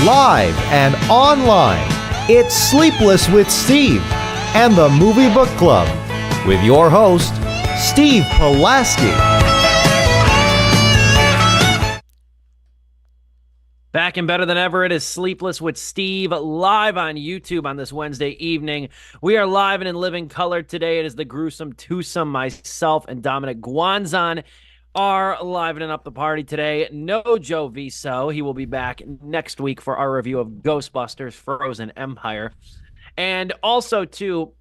Live and online, it's Sleepless with Steve and the Movie Book Club with your host, Steve Pulaski. Back and better than ever, it is Sleepless with Steve live on YouTube on this Wednesday evening. We are live and in living color today. It is the gruesome twosome. Myself and Dominic Guanzon are livening up the party today. No Joe Viso. He will be back next week for our review of Ghostbusters Frozen Empire. And also, too,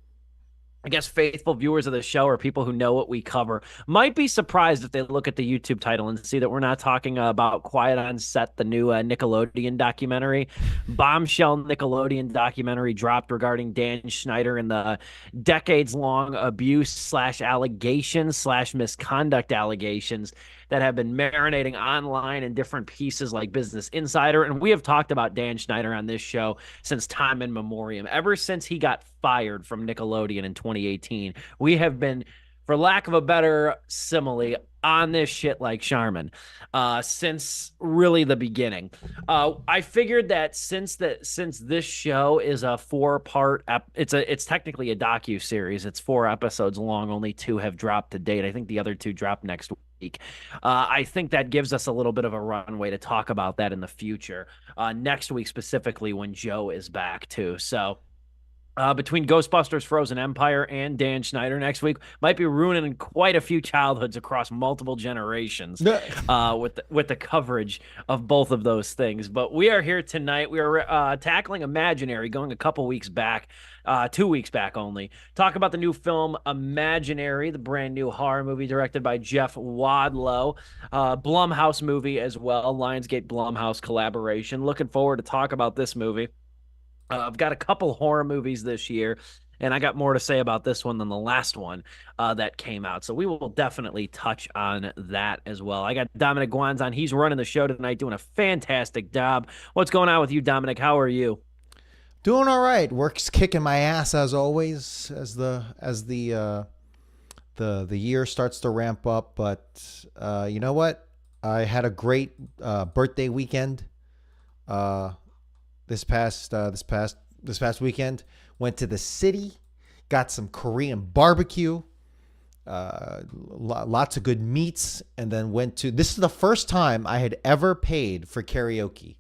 I guess faithful viewers of the show or people who know what we cover might be surprised if they look at the YouTube title and see that we're not talking about Quiet on Set, the new Nickelodeon documentary. Bombshell Nickelodeon documentary dropped regarding Dan Schneider and the decades-long abuse/allegations/misconduct allegations that have been marinating online in different pieces like Business Insider. And we have talked about Dan Schneider on this show since time immemorial. Ever since he got fired from Nickelodeon in 2018, we have been, for lack of a better simile, on this shit like Charmin since really the beginning. I figured that since this show is a 4-part, it's technically a docu-series. It's 4 episodes long. Only 2 have dropped to date. I think the other 2 drop next week. I think that gives us a little bit of a runway to talk about that in the future. Next week specifically when Joe is back too. So between Ghostbusters Frozen Empire and Dan Schneider next week might be ruining quite a few childhoods across multiple generations with the coverage of both of those things. But we are here tonight. We are tackling Imaginary, going a couple weeks back, 2 weeks back only. Talk about the new film Imaginary, the brand new horror movie directed by Jeff Wadlow. Blumhouse movie as well, Lionsgate Blumhouse collaboration. Looking forward to talk about this movie. I've got a couple horror movies this year, and I got more to say about this one than the last one that came out. So we will definitely touch on that as well. I got Dominic Guanzon. He's running the show tonight, doing a fantastic job. What's going on with you, Dominic? How are you? Doing all right. Work's kicking my ass as always as the year starts to ramp up. But you know what? I had a great birthday weekend. This past weekend, went to the city, got some Korean barbecue, lots of good meats, and then this is the first time I had ever paid for karaoke,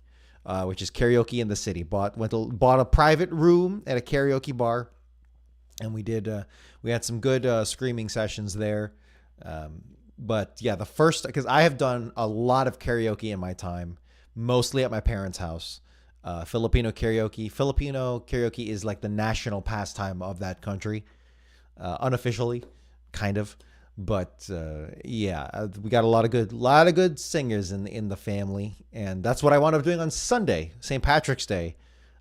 which is karaoke in the city. Bought a private room at a karaoke bar, and we had some good screaming sessions there. But yeah, because I have done a lot of karaoke in my time, mostly at my parents' house. Filipino karaoke is like the national pastime of that country, unofficially, kind of. But yeah, we got a lot of good singers in the family, and that's what I wound up doing on Sunday, St. Patrick's Day.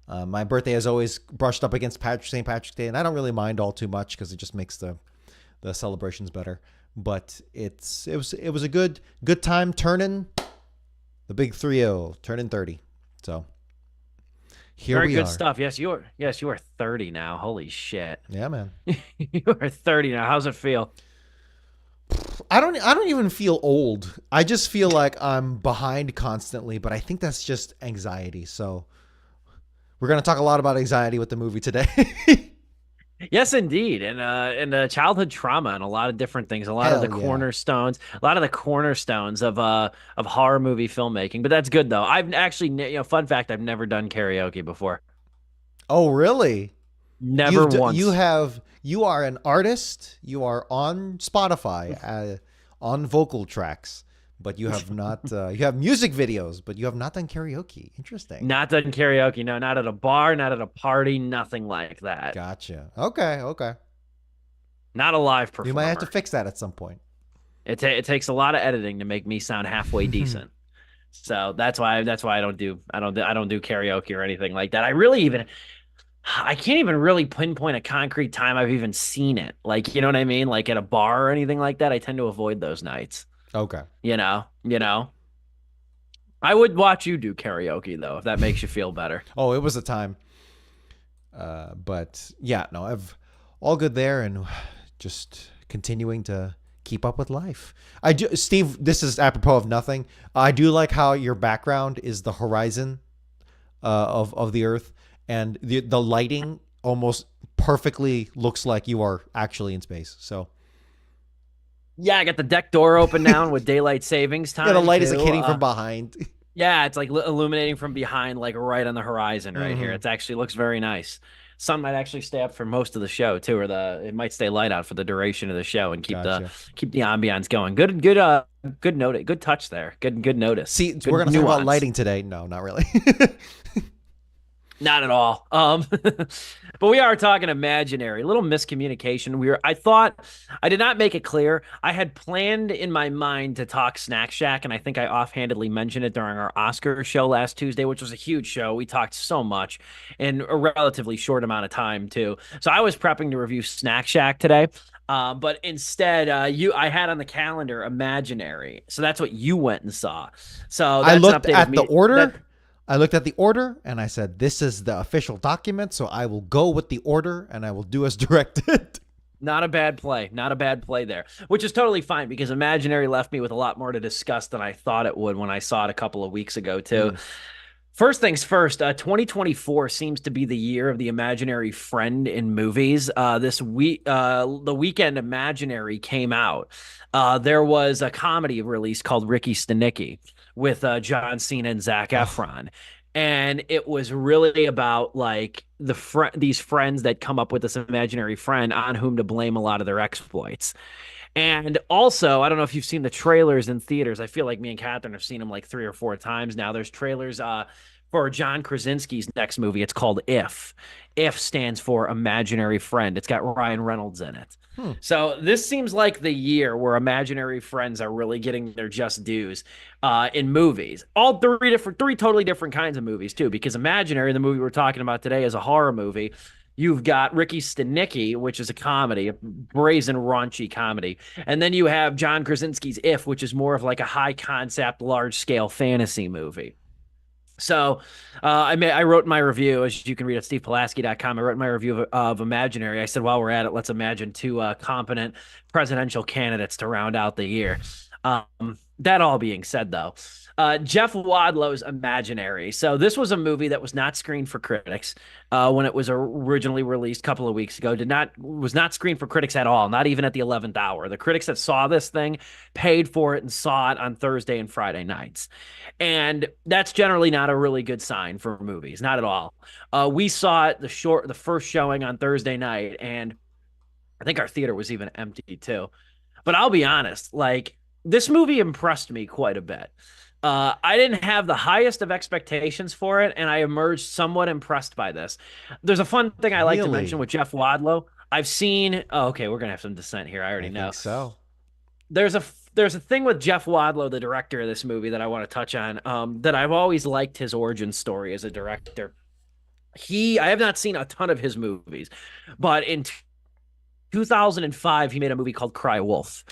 My birthday is always brushed up against St. Patrick's Day, and I don't really mind all too much because it just makes the celebrations better. But it was a good time turning the big 3-0, turning 30. So. Very good stuff. Yes, you are 30 now. Holy shit. Yeah, man. You are 30 now. How's it feel? I don't even feel old. I just feel like I'm behind constantly, but I think that's just anxiety. So we're going to talk a lot about anxiety with the movie today. Yes, indeed. And childhood trauma and a lot of different things, a lot of the cornerstones of horror movie filmmaking. But that's good though. I've actually, fun fact, I've never done karaoke before. Oh, really? Never once. You are an artist. You are on Spotify, on vocal tracks. But you have not. You have music videos, but you have not done karaoke. Interesting. Not done karaoke. No, not at a bar, not at a party, nothing like that. Gotcha. Okay. Not a live performer. You might have to fix that at some point. It takes a lot of editing to make me sound halfway decent. So that's why I don't do karaoke or anything like that. I can't even really pinpoint a concrete time I've even seen it. Like, you know what I mean? Like at a bar or anything like that. I tend to avoid those nights. Okay. You know. I would watch you do karaoke though, if that makes you feel better. Oh, it was a time. But yeah, no, I've all good there and just continuing to keep up with life. I do, Steve, this is apropos of nothing. I do like how your background is the horizon of the Earth, and the lighting almost perfectly looks like you are actually in space. So Yeah, I got the deck door open now with daylight savings yeah, the time light is like too. hitting from behind. Yeah, it's like illuminating from behind, like right on the horizon right here. Hmm. It actually looks very nice. Sun might actually stay up for most of the show too, or it might stay light out for the duration of the show and Gotcha. keep the ambiance going. Good note, good touch there. Good notice. See, we're Good gonna talk about nuance. lighting today. No, not really. Not at all. But we are talking imaginary. A little miscommunication. I thought I did not make it clear. I had planned in my mind to talk Snack Shack, and I think I offhandedly mentioned it during our Oscar show last Tuesday, which was a huge show. We talked so much in a relatively short amount of time, too. So I was prepping to review Snack Shack today. But instead, I had on the calendar Imaginary. So that's what you went and saw. So I that's an looked updated at the me that order. I looked at the order and I said, "This is the official document, so I will go with the order and I will do as directed." Not a bad play. Not a bad play there, which is totally fine because Imaginary left me with a lot more to discuss than I thought it would when I saw it a couple of weeks ago, too. Mm. First things first, 2024 seems to be the year of the imaginary friend in movies. This week, the weekend Imaginary came out. There was a comedy release called Ricky Stenicki with John Cena and Zac Oh, Efron. And it was really about like these friends that come up with this imaginary friend on whom to blame a lot of their exploits. And also, I don't know if you've seen the trailers in theaters. I feel like me and Catherine have seen them like 3 or 4 times now. There's trailers for John Krasinski's next movie. It's called If. If stands for imaginary friend. It's got Ryan Reynolds in it. hmm. So this seems like the year where imaginary friends are really getting their just dues in movies. All three totally different kinds of movies too. Because Imaginary, the movie we're talking about today, is a horror movie. You've got Ricky Stenicki, which is a comedy, a brazen, raunchy comedy. And then you have John Krasinski's If, which is more of like a high concept, large scale fantasy movie. So I wrote my review, as you can read at stevepulaski.com. I wrote my review of Imaginary. I said, while we're at it, let's imagine two competent presidential candidates to round out the year. That all being said, though, Jeff Wadlow's Imaginary. So this was a movie that was not screened for critics when it was originally released a couple of weeks ago. Was not screened for critics at all, not even at the 11th hour. The critics that saw this thing paid for it and saw it on Thursday and Friday nights. And that's generally not a really good sign for movies, not at all. We saw it the first showing on Thursday night, and I think our theater was even empty too. But I'll be honest, like this movie impressed me quite a bit. I didn't have the highest of expectations for it, and I emerged somewhat impressed by this. There's a fun thing I like to mention Really? with Jeff Wadlow. I've seen. Oh, okay, we're gonna have some dissent here. I I already know. think so. There's a there's a thing with Jeff Wadlow, the director of this movie, that I want to touch on. That I've always liked his origin story as a director. I have not seen a ton of his movies, but in 2005, he made a movie called Cry Wolf,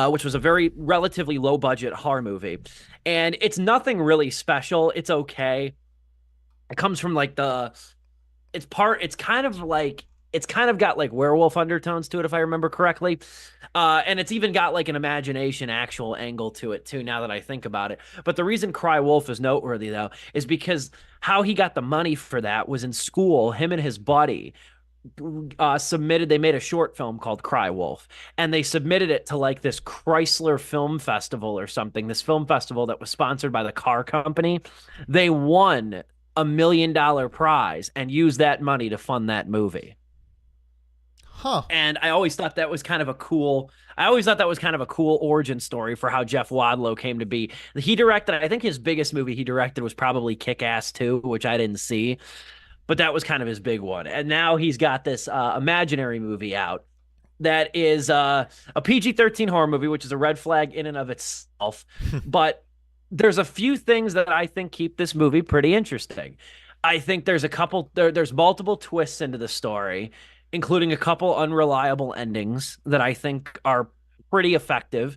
which was a very relatively low budget horror movie. And it's nothing really special. It's okay. It comes from like it's kind of got like werewolf undertones to it, if I remember correctly. And it's even got like an imagination actual angle to it too, now that I think about it. But the reason Cry Wolf is noteworthy though is because how he got the money for that was in school. Him and his buddy they made a short film called Cry Wolf, and they submitted it to like this Chrysler Film Festival or something, this film festival that was sponsored by the car company. They won $1 million prize and used that money to fund that movie. Huh. And I always thought that was kind of a cool origin story for how Jeff Wadlow came to be. I think his biggest movie he directed was probably Kick Ass 2, which I didn't see, but that was kind of his big one. And now he's got this imaginary movie out that is a PG-13 horror movie, which is a red flag in and of itself. But there's a few things that I think keep this movie pretty interesting. I think there's multiple twists into the story, including a couple unreliable endings that I think are pretty effective.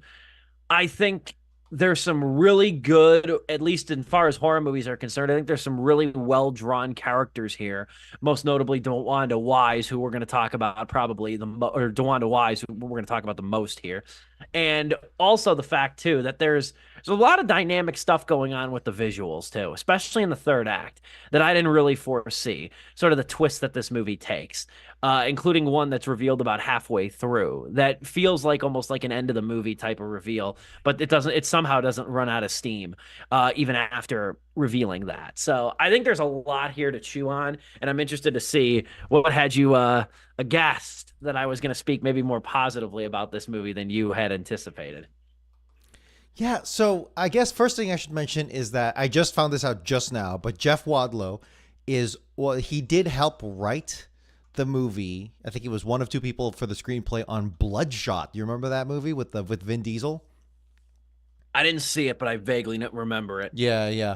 I think there's some really good, at least as far as horror movies are concerned, I think there's some really well-drawn characters here. Most notably, DeWanda Wise, who we're going to talk about or DeWanda Wise, who we're going to talk about the most here. And also the fact, too, that there's There's a lot of dynamic stuff going on with the visuals too, especially in the third act that I didn't really foresee. Sort of the twist that this movie takes, including one that's revealed about halfway through that feels like almost like an end of the movie type of reveal, but it doesn't. It somehow doesn't run out of steam, even after revealing that. So I think there's a lot here to chew on, and I'm interested to see what had you aghast that I was going to speak maybe more positively about this movie than you had anticipated. Yeah, so I guess first thing I should mention is that I just found this out just now, but Jeff Wadlow is, well, he did help write the movie. I think he was one of two people for the screenplay on Bloodshot. Do you remember that movie with the with Vin Diesel? I didn't see it, but I vaguely remember it. Yeah, yeah.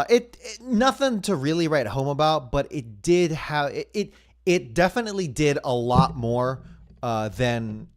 It nothing to really write home about, but it did have it definitely did a lot more than,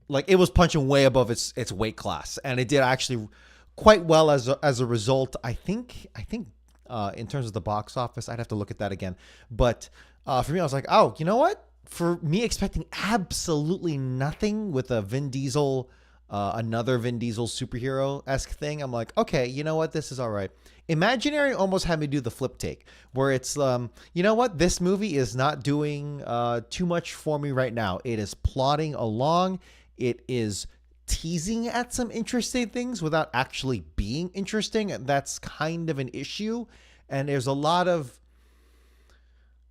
like, it was punching way above its weight class, and it did actually quite well as a result. I think in terms of the box office, I'd have to look at that again. But for me, I was like, oh, you know what? For me, expecting absolutely nothing with a Vin Diesel, another Vin Diesel superhero esque thing, I'm like, okay, you know what? This is all right. Imaginary almost had me do the flip take, where it's, you know what? This movie is not doing too much for me right now. It is plodding along. It is teasing at some interesting things without actually being interesting. That's kind of an issue. And there's a lot of,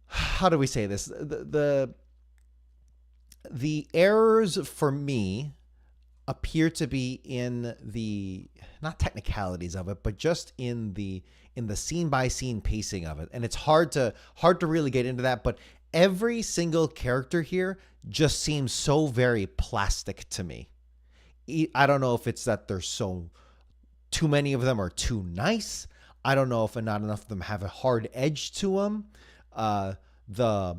how do we say this? The errors for me appear to be in the, not technicalities of it, but just in the scene by scene pacing of it. And it's hard to really get into that, but every single character here just seems so very plastic to me. I don't know if it's that there's so too many of them are too nice. I don't know if not enough of them have a hard edge to them. The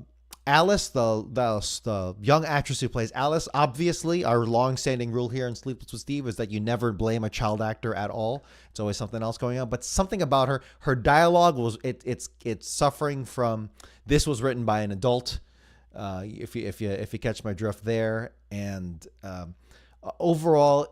Alice, the young actress who plays Alice, obviously, our long-standing rule here in Sleepless with Steve is that you never blame a child actor at all. It's always something else going on. But something about her dialogue was it's suffering from. This was written by an adult. If you catch my drift there, and overall,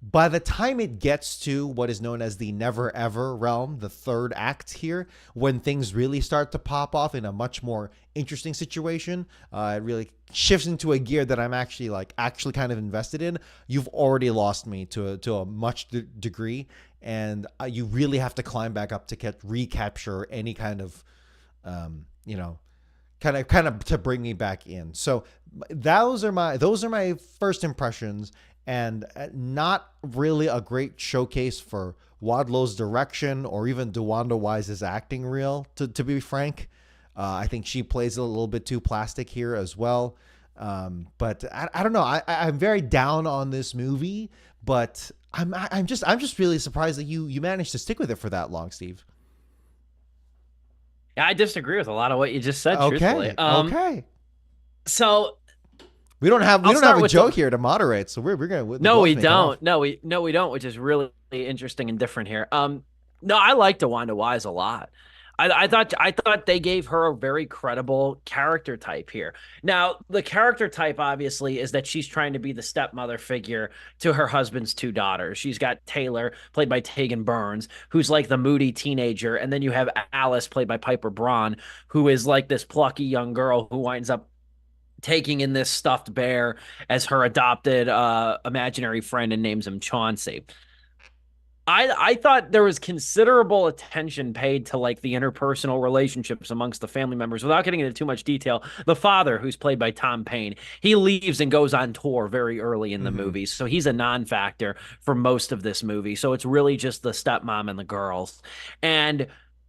by the time it gets to what is known as the never ever realm, the third act here, when things really start to pop off in a much more interesting situation, it really shifts into a gear that I'm actually kind of invested in. You've already lost me to a much degree, and you really have to climb back up to recapture any kind of, you know, kind of to bring me back in. So those are my first impressions, and not really a great showcase for Wadlow's direction or even DeWanda Wise's acting reel, to be frank. I think she plays a little bit too plastic here as well. But I don't know. I'm very down on this movie, but I'm just really surprised that you managed to stick with it for that long, Steve. Yeah, I disagree with a lot of what you just said, truthfully. Okay. Okay. So We I'll don't start have a with joke here to moderate, so we're gonna no, both we make it off. don't. No, we don't, which is really interesting and different here. No, I like DeWanda Wise a lot. I thought they gave her a very credible character type here. Now, the character type obviously is that she's trying to be the stepmother figure to her husband's two daughters. She's got Taylor, played by Tegan Burns, who's like the moody teenager, and then you have Alice, played by Piper Braun, who is like this plucky young girl who winds up taking in this stuffed bear as her adopted imaginary friend and names him Chauncey. I thought there was considerable attention paid to like the interpersonal relationships amongst the family members without getting into too much detail. The father, who's played by Tom Payne, he leaves and goes on tour very early in the movie. So he's a non-factor for most of this movie. So it's really just the stepmom and the girls. And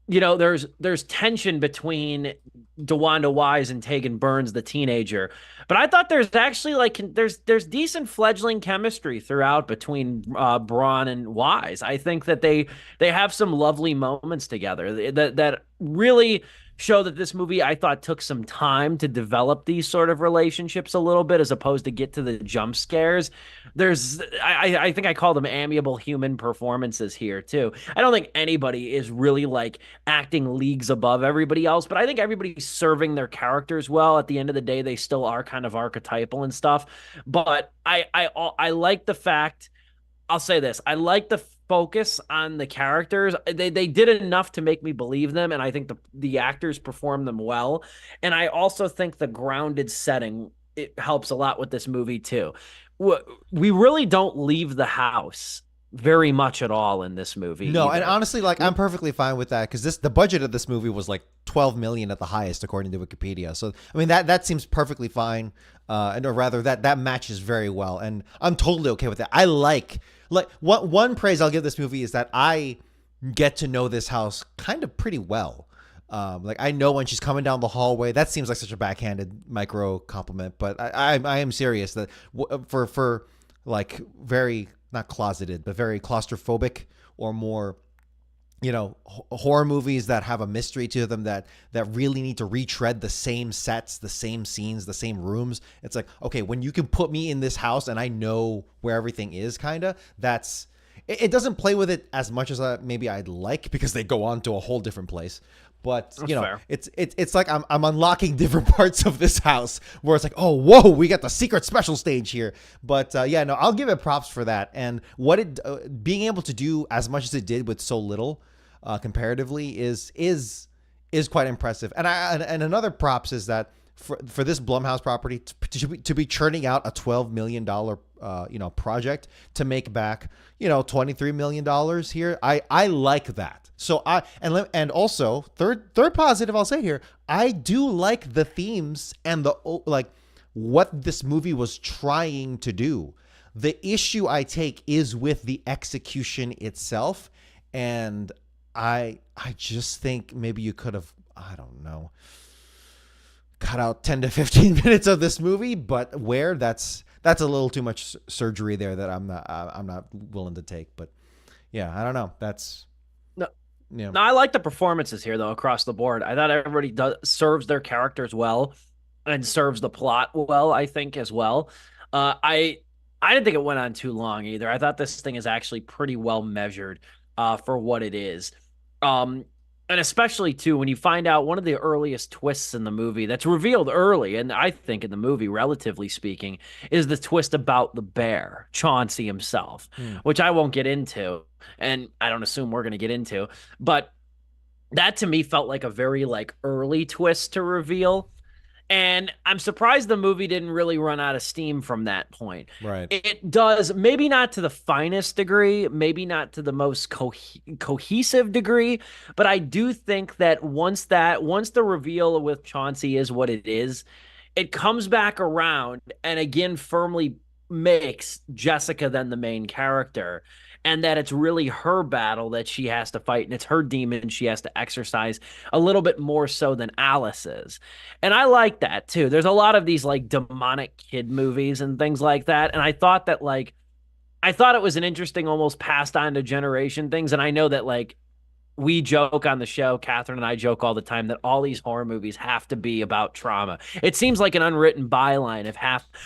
there's tension between DeWanda Wise and Tegan Burns, the teenager. But I thought there's actually there's decent fledgling chemistry throughout between Braun and Wise. I think that they have some lovely moments together that really show that this movie, I thought, took some time to develop these sort of relationships a little bit, as opposed to get to the jump scares. I think I call them amiable human performances here too. I don't think anybody is really like acting leagues above everybody else, but I think everybody's serving their characters well. At the end of the day, they still are kind of archetypal and stuff. But I like the fact. I'll say this. I like focus on the characters. They did enough to make me believe them, and I think the actors perform them well. And I also think the grounded setting, it helps a lot with this movie too. We really don't leave the house very much at all in this movie No, and either. honestly, like I'm perfectly fine with that because the budget of this movie was like 12 million at the highest according to Wikipedia. So I mean that seems perfectly fine, and or rather that matches very well, and I'm totally okay with that. I like one praise I'll give this movie is that I get to know this house kind of pretty well. Like I know when she's coming down the hallway. That seems like such a backhanded micro compliment, but I am serious that for like very not closeted, but very claustrophobic or more, horror movies that have a mystery to them that really need to retread the same sets, the same scenes, the same rooms. It's like, okay, when you can put me in this house and I know where everything is, kind of, it doesn't play with it as much as maybe I'd like because they go on to a whole different place. But That's fair. it's like I'm unlocking different parts of this house where it's like, oh, whoa, we got the secret special stage here. But yeah, no, I'll give it props for that. And what it being able to do as much as it did with so little, comparatively, is quite impressive. And another props is that for this Blumhouse property to be churning out a $12 million project to make back $23 million here, I like that. So and also third positive I'll say here, I do like the themes and the like what this movie was trying to do. The issue I take is with the execution itself, and I just think maybe you could have, I don't know, cut out 10 to 15 minutes of this movie, but that's a little too much surgery there that I'm not willing to take. But yeah, I don't know. That's No, yeah. no, I like the performances here though across the board. I thought everybody serves their characters well and serves the plot well, I think, as well. I didn't think it went on too long either. I thought this thing is actually pretty well measured for what it is. Um, and especially too when you find out one of the earliest twists in the movie that's revealed early, and I think in the movie, relatively speaking, is the twist about the bear, Chauncey himself, which I won't get into, and I don't assume we're going to get into, but that to me felt like a very like early twist to reveal. And I'm surprised the movie didn't really run out of steam from that point. Right. It does, maybe not to the finest degree, maybe not to the most cohesive degree, but I do think that once the reveal with Chauncey is what it is, it comes back around and again firmly makes Jessica then the main character, and that it's really her battle that she has to fight and it's her demon she has to exercise a little bit more so than Alice's. And I like that too. There's a lot of these like demonic kid movies and things like that, and I thought it was an interesting almost passed on to generation things. And I know that like we joke on the show, Catherine and I joke all the time that all these horror movies have to be about trauma. It seems like an unwritten byline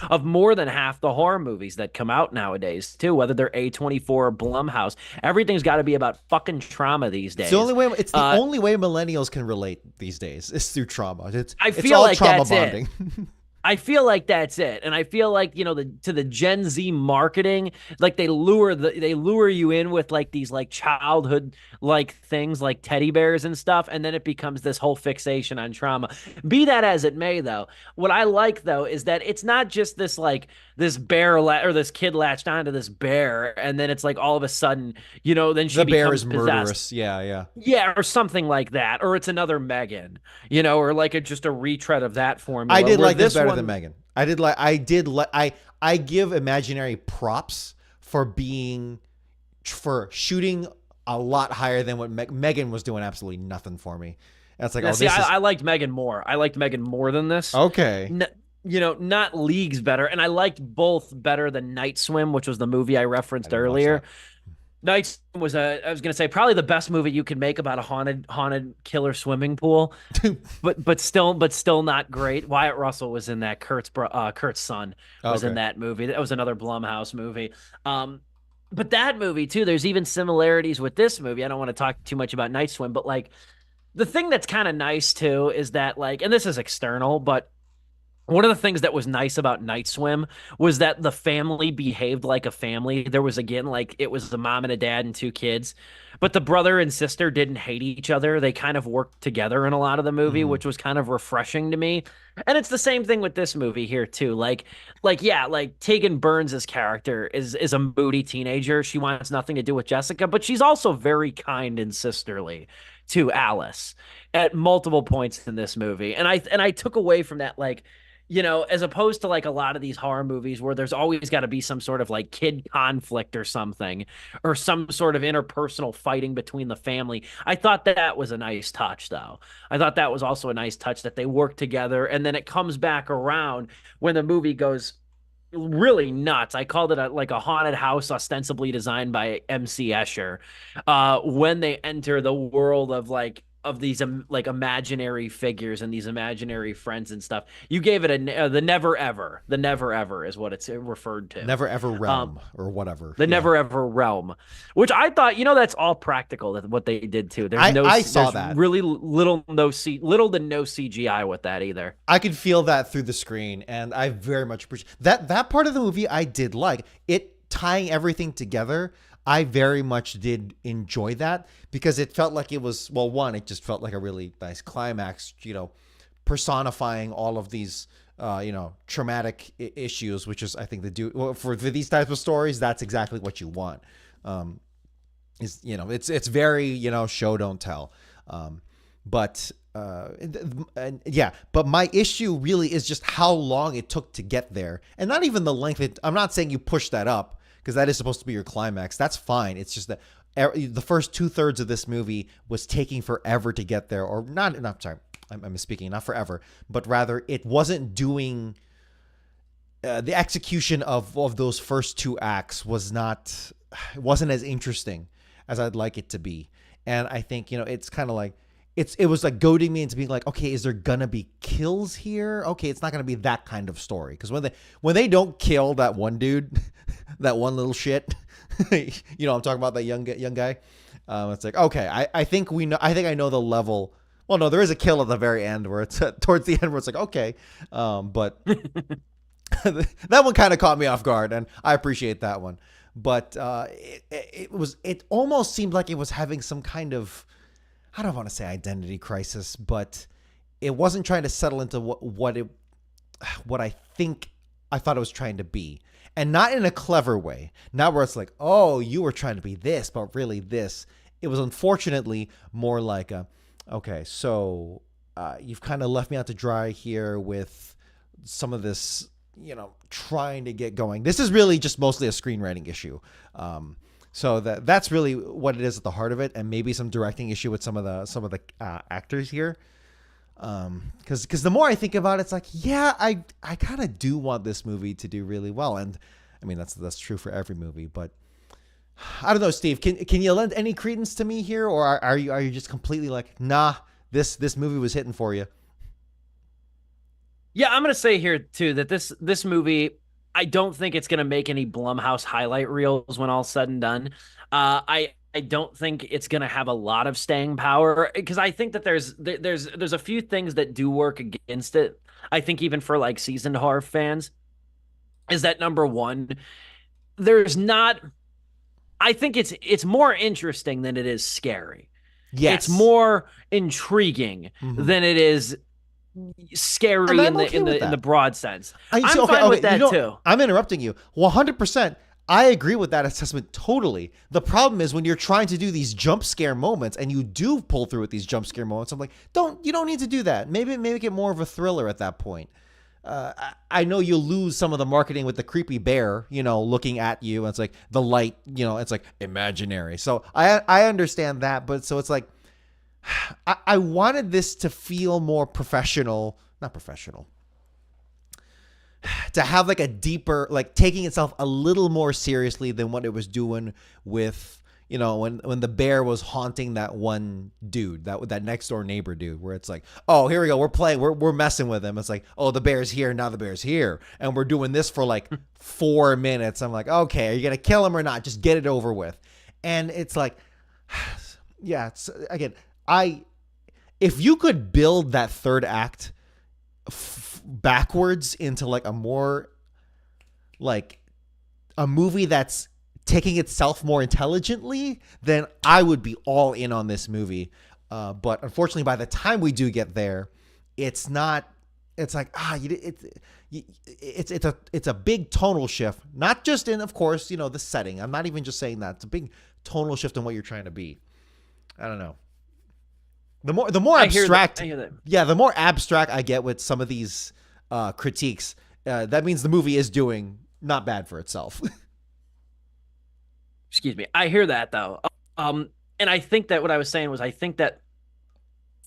of more than half the horror movies that come out nowadays, too, whether they're A24 or Blumhouse. Everything's got to be about fucking trauma these days. It's the only way millennials can relate these days is through trauma. I it's feel all like trauma that's bonding. I feel like that's it. And I feel like, to the Gen Z marketing, like they lure you in with like these like childhood like things like teddy bears and stuff. And then it becomes this whole fixation on trauma. Be that as it may, though, what I like though, is that it's not just this like this bear or this kid latched onto this bear. And then it's like all of a sudden, then she The bear becomes is possessed. murderous. Yeah. Yeah, or something like that, or it's another Megan, or like just a retread of that formula. I did where like this better one, than Megan. I give imaginary props for shooting a lot higher than what Megan was doing. Absolutely nothing for me. And it's like, yeah, I liked Megan more. I liked Megan more than this. Okay. Not leagues better, and I liked both better than Night Swim, which was the movie I referenced earlier. Night Swim was I was gonna say probably the best movie you could make about a haunted killer swimming pool, but still not great. Wyatt Russell was in that. Kurt's son was in that movie. That was another Blumhouse movie. But that movie too. There's even similarities with this movie. I don't want to talk too much about Night Swim, but like the thing that's kind of nice too is that like, and this is external, but One of the things that was nice about Night Swim was that the family behaved like a family. There was, again, like, it was the mom and a dad and two kids, but the brother and sister didn't hate each other. They kind of worked together in a lot of the movie, Mm-hmm. which was kind of refreshing to me. And it's the same thing with this movie here too. Yeah, like Tegan Burns' character is a moody teenager. She wants nothing to do with Jessica, but she's also very kind and sisterly to Alice at multiple points in this movie. And I took away from that, like, as opposed to like a lot of these horror movies where there's always got to be some sort of like kid conflict or something, or some sort of interpersonal fighting between the family. I thought that was a nice touch, though. I thought that was also a nice touch that they work together, and then it comes back around when the movie goes really nuts. I called it like a haunted house ostensibly designed by MC Escher. When they enter the world of these like imaginary figures and these imaginary friends and stuff. You gave it the never ever. The never ever is what it's referred to. Never ever realm or whatever. The Yeah. never ever realm, which I thought, that's all practical. That what they did too. I saw there's that. really little to no CGI with that either. I could feel that through the screen, and I very much appreciate that part of the movie. I did like it tying everything together. I very much did enjoy that because it felt like it was, well, one, it just felt like a really nice climax, personifying all of these, traumatic issues, which is, I think, for these types of stories, that's exactly what you want. It's very, show, don't tell. But but my issue really is just how long it took to get there, and not even the length. I'm not saying you push that up because that is supposed to be your climax. That's fine. It's just that the first 2/3 of this movie was taking forever to get there, or not. Sorry, I'm misspeaking. Not forever, but rather it wasn't doing. The execution of those first two acts wasn't as interesting as I'd like it to be, and I think it's kind of like. It was like goading me into being like, okay, is there gonna be kills here? Okay, it's not gonna be that kind of story, because when they don't kill that one dude, that one little shit, I'm talking about that young guy. It's like, okay, I think we know. I think I know the level. Well, no, there is a kill at the very end where it's towards the end where it's like, okay, but that one kind of caught me off guard, and I appreciate that one. But it almost seemed like it was having some kind of, I don't want to say identity crisis, but it wasn't trying to settle into what I think I thought it was trying to be, and not in a clever way. Not where it's like, oh, you were trying to be this, but really this. It was unfortunately more like okay, so you've kind of left me out to dry here with some of this, trying to get going. This is really just mostly a screenwriting issue. So that's really what it is at the heart of it, and maybe some directing issue with some of the actors here. Because the more I think about it, it's like, yeah, I kind of do want this movie to do really well, and I mean that's true for every movie. But I don't know, Steve. Can you lend any credence to me here, or are you just completely like, nah, this movie was hitting for you? Yeah, I'm gonna say here too that this movie, I don't think it's gonna make any Blumhouse highlight reels when all's said and done. I don't think it's gonna have a lot of staying power, because I think that there's a few things that do work against it. I think even for like seasoned horror fans, is that number one, there's not. I think it's more interesting than it is scary. Yes, It's more intriguing than it is scary in the broad sense. I'm fine with that too. I'm interrupting you. 100%. I agree with that assessment totally. The problem is when you're trying to do these jump scare moments, and you do pull through with these jump scare moments. I'm like, you don't need to do that. Maybe make it more of a thriller at that point. I know you lose some of the marketing with the creepy bear, looking at you, and it's like the light, it's like imaginary. So I understand that, but so it's like, I wanted this to feel more professional, not professional, to have like a deeper, like taking itself a little more seriously than what it was doing with, when the bear was haunting that one dude, that next door neighbor dude, where it's like, oh, here we go, we're messing with him. It's like, oh, the bear's here, now the bear's here, and we're doing this for like 4 minutes. I'm like, okay, are you gonna kill him or not? Just get it over with. And it's like, yeah, again, if you could build that third act backwards into like a more like a movie that's taking itself more intelligently, then I would be all in on this movie. But unfortunately, by the time we do get there, it's not. It's like it's a big tonal shift, not just in, of course, the setting. I'm not even just saying that. It's a big tonal shift in what you're trying to be. I don't know. The more abstract, yeah, the more abstract I get with some of these critiques, that means the movie is doing not bad for itself. Excuse me. I hear that though. And I think that what I was saying was I think that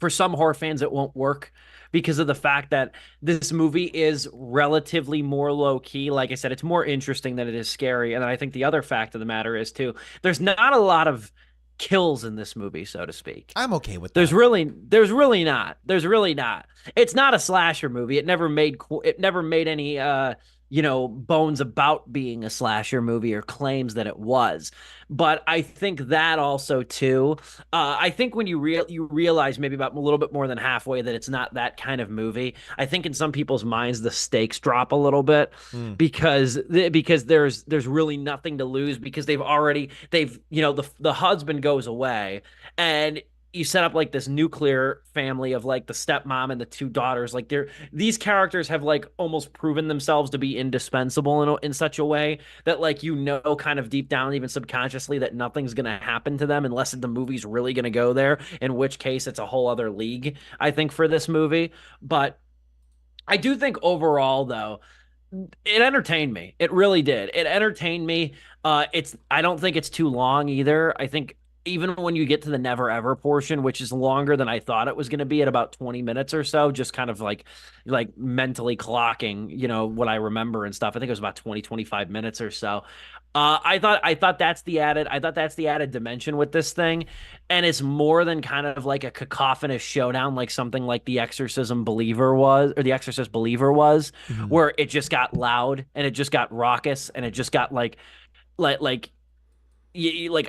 for some horror fans it won't work because of the fact that this movie is relatively more low key. Like I said, it's more interesting than it is scary. And then I think the other fact of the matter is too, there's not a lot of kills in this movie, so to speak. I'm okay with that. There's really not. There's really not. It's not a slasher movie. It never made any bones about being a slasher movie or claims that it was. But I think that also too, I think when you realize maybe about a little bit more than halfway that it's not that kind of movie, I think in some people's minds the stakes drop a little bit because there's really nothing to lose because the husband goes away and you set up like this nuclear family of like the stepmom and the two daughters. Like these characters have like almost proven themselves to be indispensable in such a way that like, kind of deep down, even subconsciously, that nothing's going to happen to them unless the movie's really going to go there, in which case it's a whole other league, I think, for this movie. But I do think overall though, it entertained me. It really did. It entertained me. I don't think it's too long either. I think even when you get to the never ever portion, which is longer than I thought it was going to be at about 20 minutes or so, just kind of like mentally clocking, what I remember and stuff. I think it was about 25 minutes or so. I thought that's the added dimension with this thing. And it's more than kind of like a cacophonous showdown, like something like The Exorcist Believer was, where it just got loud and it just got raucous and it just got like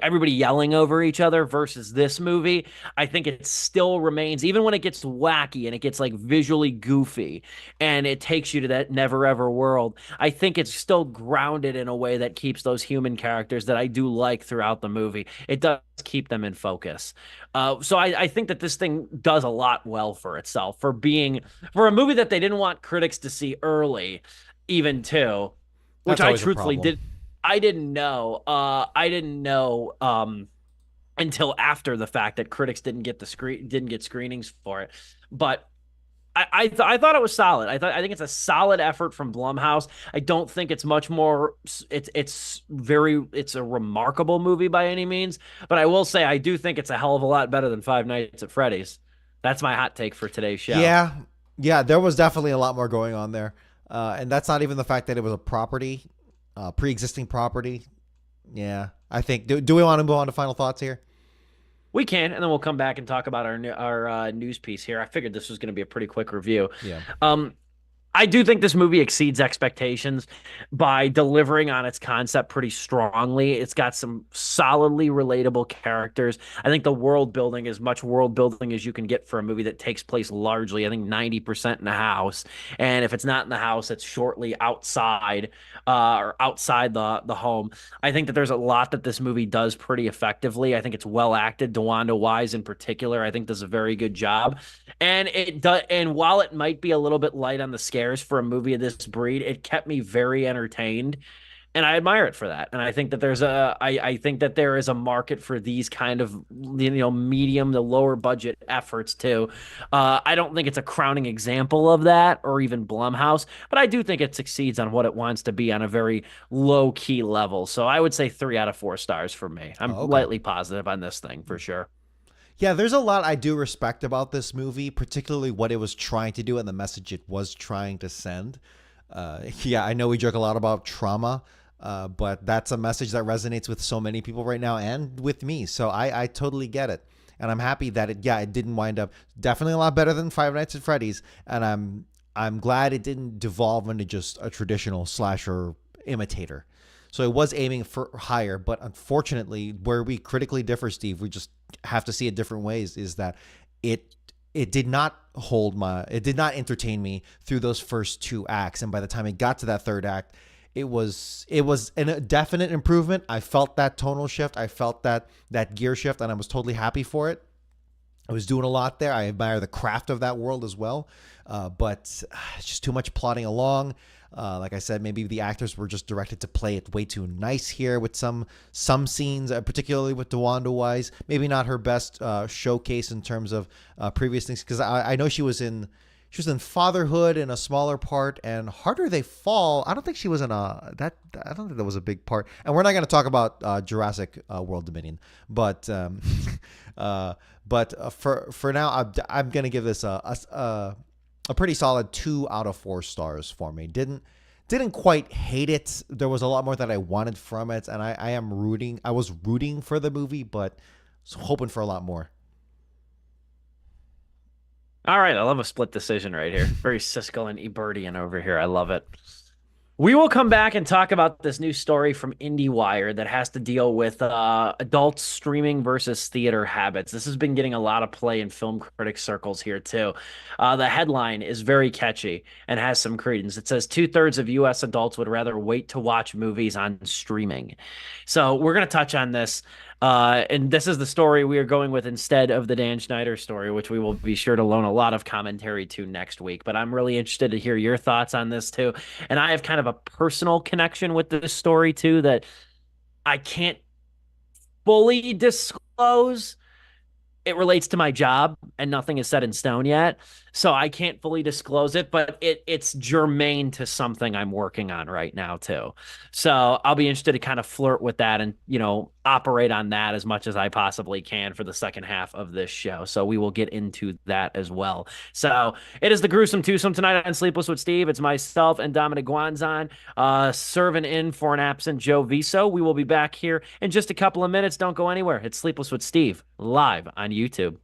everybody yelling over each other versus this movie. I think it still remains, even when it gets wacky and it gets like visually goofy and it takes you to that never ever world, I think it's still grounded in a way that keeps those human characters that I do like throughout the movie. It does keep them in focus. So I think that this thing does a lot well for itself for a movie that they didn't want critics to see early, even too, which I truthfully did. I didn't know. Until after the fact that critics didn't get screenings for it. But I thought it was solid. I think it's a solid effort from Blumhouse. I don't think it's much more. It's a remarkable movie by any means. But I will say I do think it's a hell of a lot better than Five Nights at Freddy's. That's my hot take for today's show. Yeah. There was definitely a lot more going on there, and that's not even the fact that it was a property. Pre-existing property. Yeah, I think. Do we want to move on to final thoughts here? We can, and then we'll come back and talk about our news piece here. I figured this was going to be a pretty quick review. Yeah. I do think this movie exceeds expectations by delivering on its concept pretty strongly. It's got some solidly relatable characters. I think the world building is much world building as you can get for a movie that takes place largely, I think 90% in a house. And if it's not in the house, it's shortly outside or outside the home. I think that there's a lot that this movie does pretty effectively. I think it's well acted. DeWanda Wise in particular, I think does a very good job. And it does. And while it might be a little bit light on the scare for a movie of this breed, it kept me very entertained, and I admire it for that. And I think that I think that there is a market for these kind of medium to lower budget efforts too. I don't think it's a crowning example of that or even Blumhouse, but I do think it succeeds on what it wants to be on a very low key level. So I would say 3 out of 4 stars for me. I'm lightly positive on this thing for sure. Yeah, there's a lot I do respect about this movie, particularly what it was trying to do and the message it was trying to send. I know we joke a lot about trauma, but that's a message that resonates with so many people right now and with me. So I totally get it. And I'm happy that it didn't wind up definitely a lot better than Five Nights at Freddy's. And I'm glad it didn't devolve into just a traditional slasher imitator. So it was aiming for higher, but unfortunately, where we critically differ, Steve, we just have to see it different ways, is that it it did not entertain me through those first two acts. And by the time it got to that third act, it was a definite improvement. I felt that tonal shift. I felt that gear shift, and I was totally happy for it. I was doing a lot there. I admire the craft of that world as well. But it's just too much plodding along. Like I said, maybe the actors were just directed to play it way too nice here with some scenes, particularly with DeWanda Wise. Maybe not her best showcase in terms of previous things, because I know she was in Fatherhood in a smaller part, and Harder They Fall. I don't think she was in I don't think that was a big part. And we're not going to talk about Jurassic World Dominion, but for now, I'm going to give this a pretty solid 2 out of 4 stars for me. Didn't quite hate it. There was a lot more that I wanted from it, and I was rooting for the movie, but was hoping for a lot more. All right, I love a split decision right here. Very Siskel and Ebertian over here. I love it. We will come back and talk about this new story from IndieWire that has to deal with adult streaming versus theater habits. This has been getting a lot of play in film critic circles here, too. The headline is very catchy and has some credence. It says 2/3 of U.S. adults would rather wait to watch movies on streaming. So we're going to touch on this. And this is the story we are going with instead of the Dan Schneider story, which we will be sure to loan a lot of commentary to next week. But I'm really interested to hear your thoughts on this too. And I have kind of a personal connection with this story too that I can't fully disclose. It relates to my job and nothing is set in stone yet. So I can't fully disclose it, but it's germane to something I'm working on right now too. So I'll be interested to kind of flirt with that and, operate on that as much as I possibly can for the second half of this show. So we will get into that as well. So it is the Gruesome Twosome tonight on Sleepless with Steve. It's myself and Dominic Guanzon serving in for an absent Joe Viso. We will be back here in just a couple of minutes. Don't go anywhere. It's Sleepless with Steve live on YouTube.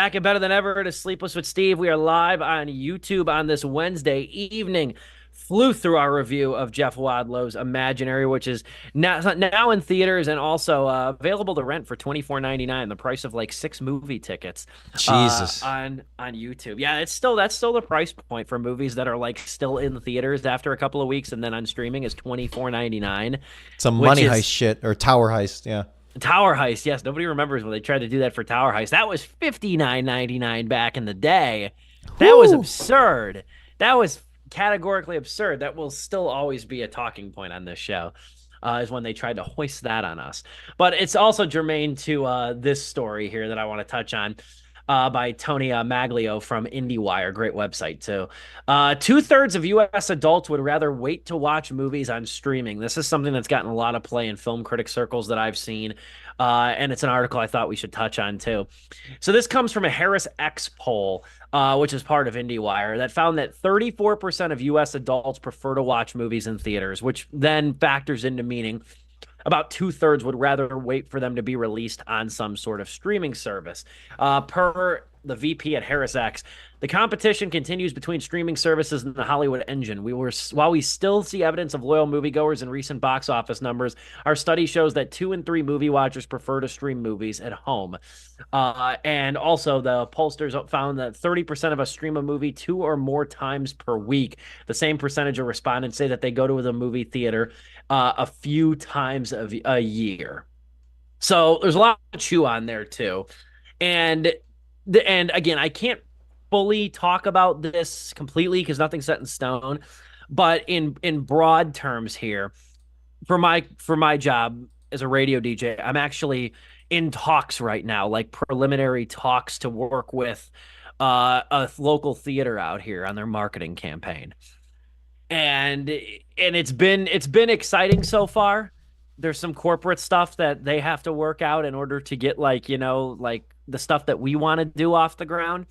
Back and better than ever to Sleepless with Steve. We are live on YouTube on this Wednesday evening. Flew through our review of Jeff Wadlow's Imaginary, which is now in theaters and also available to rent for $24.99, the price of like 6 movie tickets Jesus. on YouTube. Yeah, that's still the price point for movies that are like still in the theaters after a couple of weeks and then on streaming is $24.99, Some which money is heist shit or tower heist. Yeah. Tower Heist. Yes, nobody remembers when they tried to do that for Tower Heist. That was $59.99 back in the day. That was Whew. absurd. That was categorically absurd. That will still always be a talking point on this show. Is when they tried to hoist that on us. But it's also germane to this story here that I want to touch on. By Tony Maglio from IndieWire. Great website, too. 2/3 of U.S. adults would rather wait to watch movies on streaming. This is something that's gotten a lot of play in film critic circles that I've seen. And it's an article I thought we should touch on, too. So this comes from a Harris X poll, which is part of IndieWire, that found that 34% of U.S. adults prefer to watch movies in theaters, which then factors into meaning about 2/3 would rather wait for them to be released on some sort of streaming service. Per the VP at Harris X, the competition continues between streaming services and the Hollywood engine. While we still see evidence of loyal moviegoers in recent box office numbers, our study shows that 2 in 3 movie watchers prefer to stream movies at home. And also, the pollsters found that 30% of us stream a movie 2 or more times per week. The same percentage of respondents say that they go to the movie theater a few times a year. So there's a lot to chew on there too. And again, I can't fully talk about this completely because nothing's set in stone. But in broad terms here, for my job as a radio DJ, I'm actually in talks right now, like preliminary talks to work with a local theater out here on their marketing campaign. And it's been exciting so far. There's some corporate stuff that they have to work out in order to get like, like the stuff that we want to do off the ground.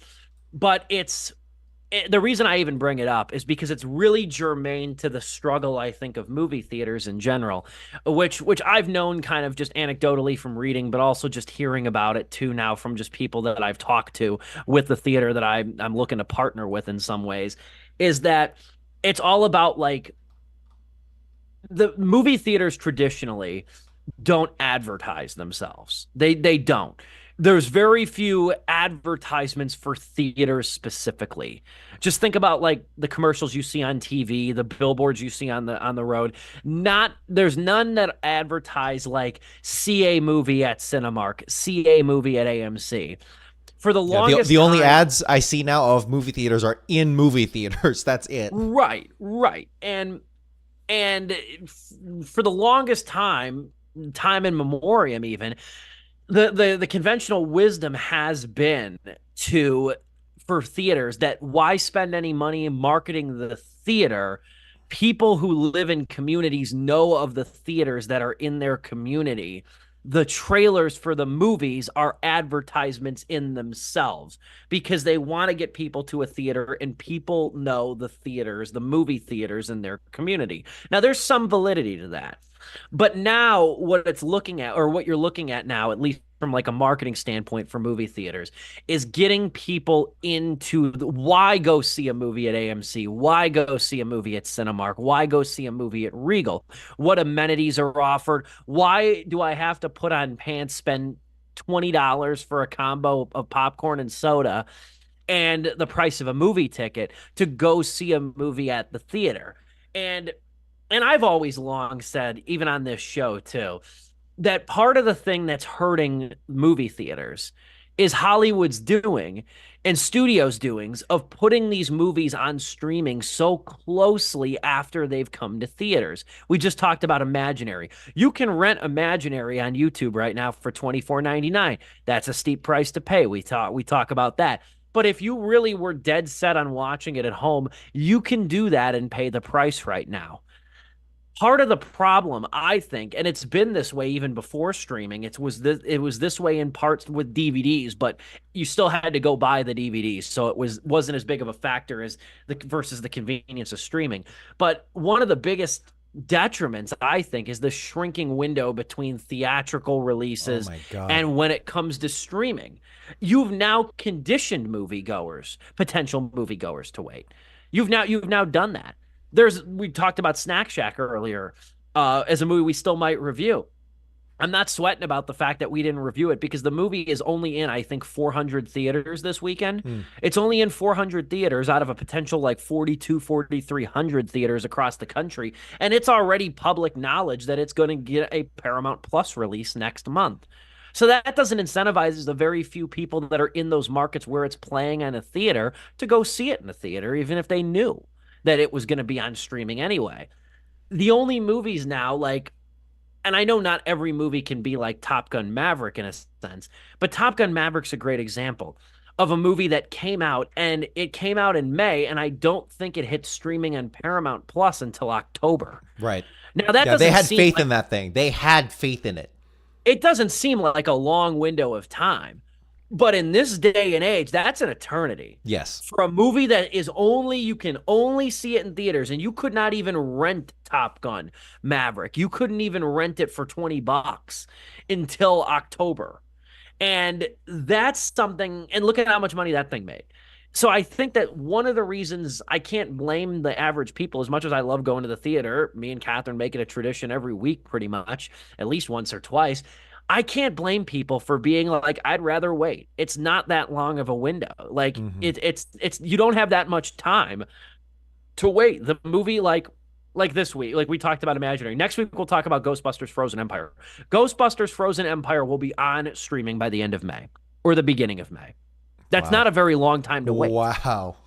But the reason I even bring it up is because it's really germane to the struggle, I think, of movie theaters in general, which I've known kind of just anecdotally from reading, but also just hearing about it too now from just people that I've talked to with the theater that I'm looking to partner with in some ways, is that it's all about like the movie theaters traditionally don't advertise themselves. They don't. There's very few advertisements for theaters specifically. Just think about like the commercials you see on TV, the billboards you see on the road. There's none that advertise like see a movie at Cinemark, see a movie at AMC. For the longest the only time, ads I see now of movie theaters are in movie theaters. That's it. right. And for the longest time in memoriam even, the conventional wisdom has been for theaters that why spend any money marketing the theater? People who live in communities know of the theaters that are in their community. The trailers for the movies are advertisements in themselves because they want to get people to a theater and people know the movie theaters in their community. Now, there's some validity to that. But now what you're looking at now, at least from like a marketing standpoint for movie theaters, is getting people into why go see a movie at AMC? Why go see a movie at Cinemark? Why go see a movie at Regal? What amenities are offered? Why do I have to put on pants, spend $20 for a combo of popcorn and soda and the price of a movie ticket to go see a movie at the theater? And I've always long said, even on this show too, that part of the thing that's hurting movie theaters is Hollywood's doing and studios' doings of putting these movies on streaming so closely after they've come to theaters. We just talked about Imaginary. You can rent Imaginary on YouTube right now for $24.99. That's a steep price to pay. We talk about that. But if you really were dead set on watching it at home, you can do that and pay the price right now. Part of the problem, I think, and it's been this way even before streaming, it was this way in parts with DVDs, but you still had to go buy the DVDs, so it wasn't as big of a factor versus the convenience of streaming. But one of the biggest detriments, I think, is the shrinking window between theatrical Oh releases my God. and when it comes to streaming. You've now conditioned moviegoers, potential moviegoers, to wait. You've now done that. We talked about Snack Shack earlier, as a movie we still might review. I'm not sweating about the fact that we didn't review it because the movie is only in, I think, 400 theaters this weekend. Hmm. It's only in 400 theaters out of a potential like 4,300 theaters across the country. And it's already public knowledge that it's going to get a Paramount Plus release next month. So that doesn't incentivize the very few people that are in those markets where it's playing in a theater to go see it in a theater, even if they knew that it was going to be on streaming anyway. The only movies now, like, and I know not every movie can be like Top Gun Maverick in a sense, but Top Gun Maverick's a great example of a movie that came out, and it came out in May, and I don't think it hit streaming on Paramount Plus until October. Right. Now that Yeah, they doesn't had seem faith like in that thing. They had faith in it. it doesn't seem like a long window of time. But in this day and age, that's an eternity. Yes. For a movie that is only, you can only see it in theaters, and you could not even rent Top Gun Maverick. You couldn't even rent it for $20 until October. And that's something, and look at how much money that thing made. So I think that one of the reasons I can't blame the average people, as much as I love going to the theater, me and Catherine make it a tradition every week, pretty much, at least once or twice. I can't blame people for being like, I'd rather wait. It's not that long of a window. Like Hmm. it's you don't have that much time to wait. The movie, like this week, like we talked about Imaginary. Next week we'll talk about Ghostbusters Frozen Empire. Ghostbusters Frozen Empire will be on streaming by the end of May or the beginning of May. That's Wow. not a very long time to wait. Wow.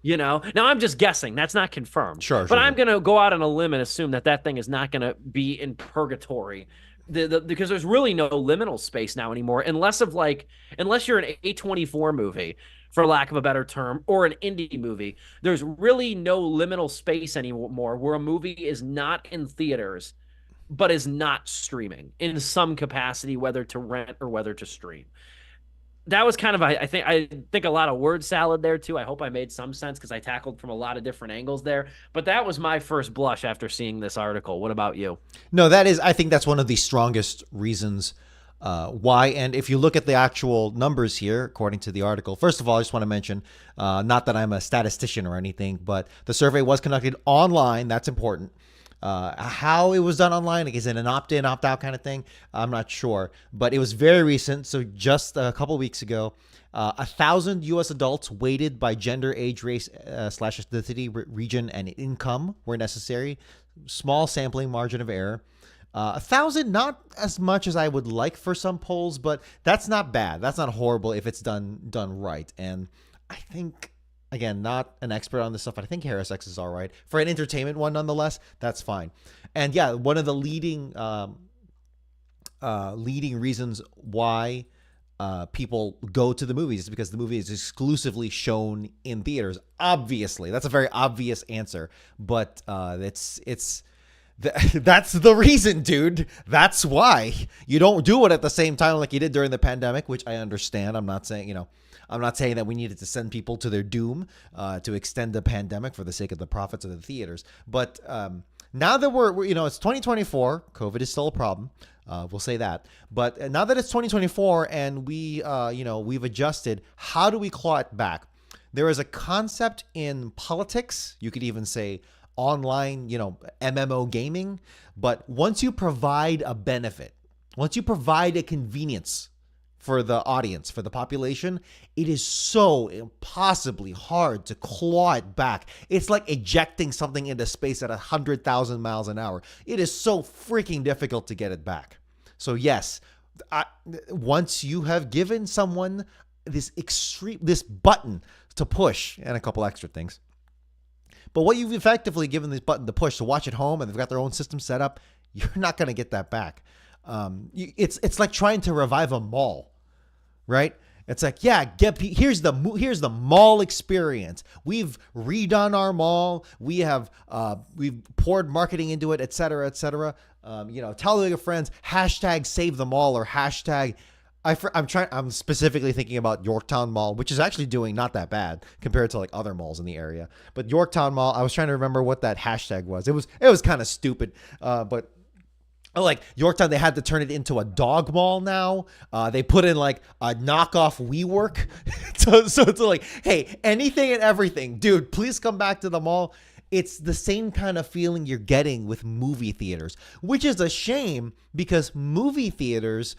Now I'm just guessing. That's not confirmed. Sure, But sure, I'm sure. going to go out on a limb and assume that that thing is not going to be in purgatory. Because there's really no liminal space now anymore, unless you're an A24 movie, for lack of a better term, or an indie movie. There's really no liminal space anymore where a movie is not in theaters, but is not streaming in some capacity, whether to rent or whether to stream. That was kind of, I think a lot of word salad there too. I hope I made some sense because I tackled from a lot of different angles there. But that was my first blush after seeing this article. What about you? No, I think that's one of the strongest reasons why. And if you look at the actual numbers here, according to the article, first of all, I just want to mention, not that I'm a statistician or anything, but the survey was conducted online. That's important. How it was done online, like, is it an opt-in, opt-out kind of thing? I'm not sure, but it was very recent. So just a couple weeks ago, 1,000 U.S. adults weighted by gender, age, race, slash ethnicity, region, and income were necessary. Small sampling margin of error. 1,000, not as much as I would like for some polls, but that's not bad. That's not horrible if it's done right. And I think, again, not an expert on this stuff, but I think Harris X is all right for an entertainment one, nonetheless. That's fine. And yeah, one of the leading reasons why people go to the movies is because the movie is exclusively shown in theaters. Obviously, that's a very obvious answer, but that's the reason, dude. That's why you don't do it at the same time like you did during the pandemic, which I understand. I'm not saying, I'm not saying that we needed to send people to their doom to extend the pandemic for the sake of the profits of the theaters. But now that we're it's 2024, COVID is still a problem. We'll say that. But now that it's 2024 and we've adjusted, how do we claw it back? There is a concept in politics. You could even say online, MMO gaming. But once you provide a benefit, once you provide a convenience for the audience, for the population, it is so impossibly hard to claw it back. It's like ejecting something into space at 100,000 miles an hour. It is so freaking difficult to get it back. So yes, once you have given someone this button to push and a couple extra things, but what you've effectively given this button to push to watch at home, and they've got their own system set up, you're not going to get that back. It's like trying to revive a mall. Right? It's like, yeah, here's the mall experience. We've redone our mall. We've poured marketing into it, et cetera, et cetera. Tell your friends, hashtag save the mall or hashtag I'm specifically thinking about Yorktown Mall, which is actually doing not that bad compared to like other malls in the area. But Yorktown Mall, I was trying to remember what that hashtag was. It was kind of stupid. But like Yorktown, they had to turn it into a dog mall now. They put in like a knockoff WeWork. so it's like, hey, anything and everything, dude, please come back to the mall. It's the same kind of feeling you're getting with movie theaters, which is a shame because movie theaters,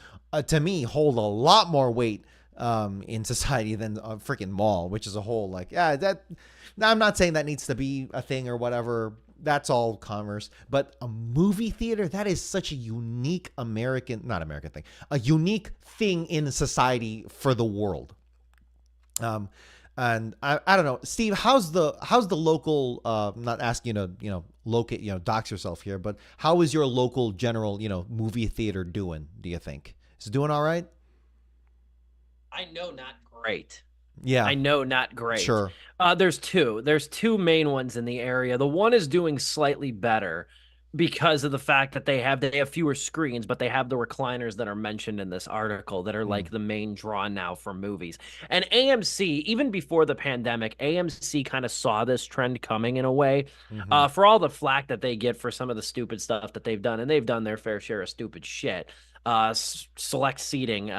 to me, hold a lot more weight in society than a freaking mall, which is a whole like, yeah, that. Now, I'm not saying that needs to be a thing or whatever. That's all commerce, but a movie theater, that is such a unique not American thing, a unique thing in society for the world. And I don't know, Steve, how's the local, I'm not asking you to, locate, dox yourself here, but how is your local general, movie theater doing, do you think? Is it doing all right? I know not great. Yeah, I know not great. sure. There's two. There's two main ones in the area. The one is doing slightly better because of the fact that they have fewer screens, but they have the recliners that are mentioned in this article that are like the main draw now for movies. And AMC, even before the pandemic, AMC kind of saw this trend coming in a way. For all the flack that they get for some of the stupid stuff that they've done, and they've done their fair share of stupid shit. Select seating,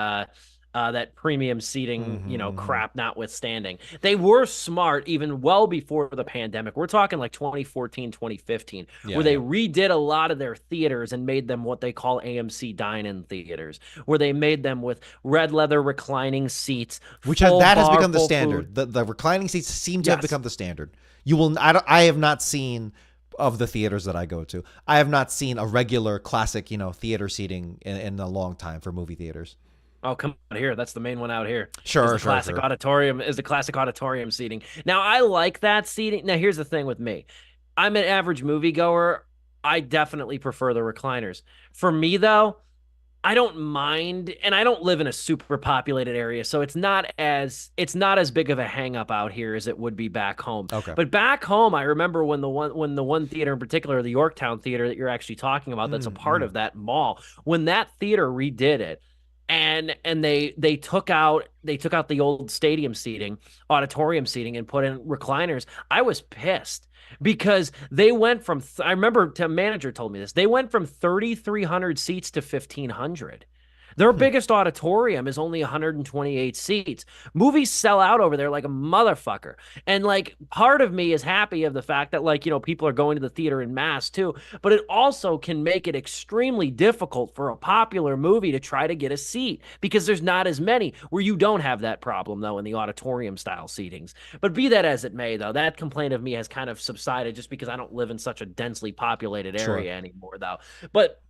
that premium seating, crap notwithstanding. They were smart even well before the pandemic. We're talking like 2014, 2015, where they redid a lot of their theaters and made them what they call AMC dine-in theaters, where they made them with red leather reclining seats, which has become the full standard. The reclining seats seem to have become the standard. I have not seen of the theaters that I go to. I have not seen a regular classic, theater seating in a long time for movie theaters. Oh, come on here. That's the main one out here. Sure. Auditorium is the classic auditorium seating. Now, I like that seating. Now, here's the thing with me. I'm an average moviegoer. I definitely prefer the recliners. For me, though, I don't mind, and I don't live in a super populated area, so it's not as big of a hang up out here as it would be back home. Okay. But back home, I remember when the one theater in particular, the Yorktown Theater that you're actually talking about, that's a part of that mall, when that theater redid it, and they took out the old stadium seating, auditorium seating, and put in recliners. I was pissed because they went from I remember the manager told me this. They went from 3,300 seats to 1,500. Their biggest auditorium is only 128 seats. Movies sell out over there like a motherfucker. And like part of me is happy of the fact that people are going to the theater in mass too, but it also can make it extremely difficult for a popular movie to try to get a seat because there's not as many, where you don't have that problem though in the auditorium style seatings. But be that as it may though, that complaint of me has kind of subsided just because I don't live in such a densely populated area anymore though. But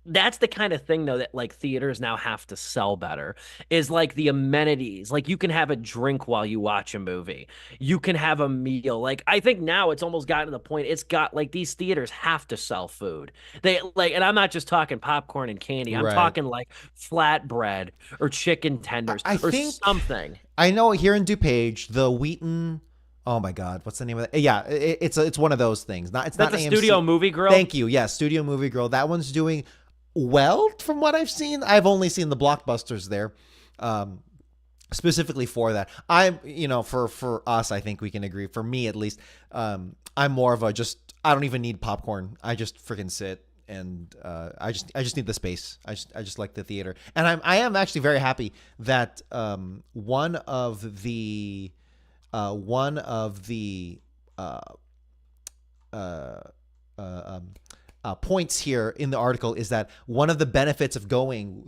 that's the kind of thing though that like theaters now have to sell better, is like the amenities. Like you can have a drink while you watch a movie. You can have a meal. Like I think now it's almost gotten to the point it's got like these theaters have to sell food. They like, and I'm not just talking popcorn and candy. I'm talking like flatbread or chicken tenders or something. I know here in DuPage, the Wheaton. Oh my God, what's the name of it? Yeah, it's one of those things. It's not the AMC. Studio Movie Grill. Thank you. Yeah, Studio Movie Grill. That one's doing well from what I've seen. I've only seen the blockbusters there, specifically for that. For us, I think we can agree. For me, at least, I'm more of I don't even need popcorn. I just freaking sit and I just need the space. I just like the theater, and I am actually very happy that one of the points here in the article is that one of the benefits of going,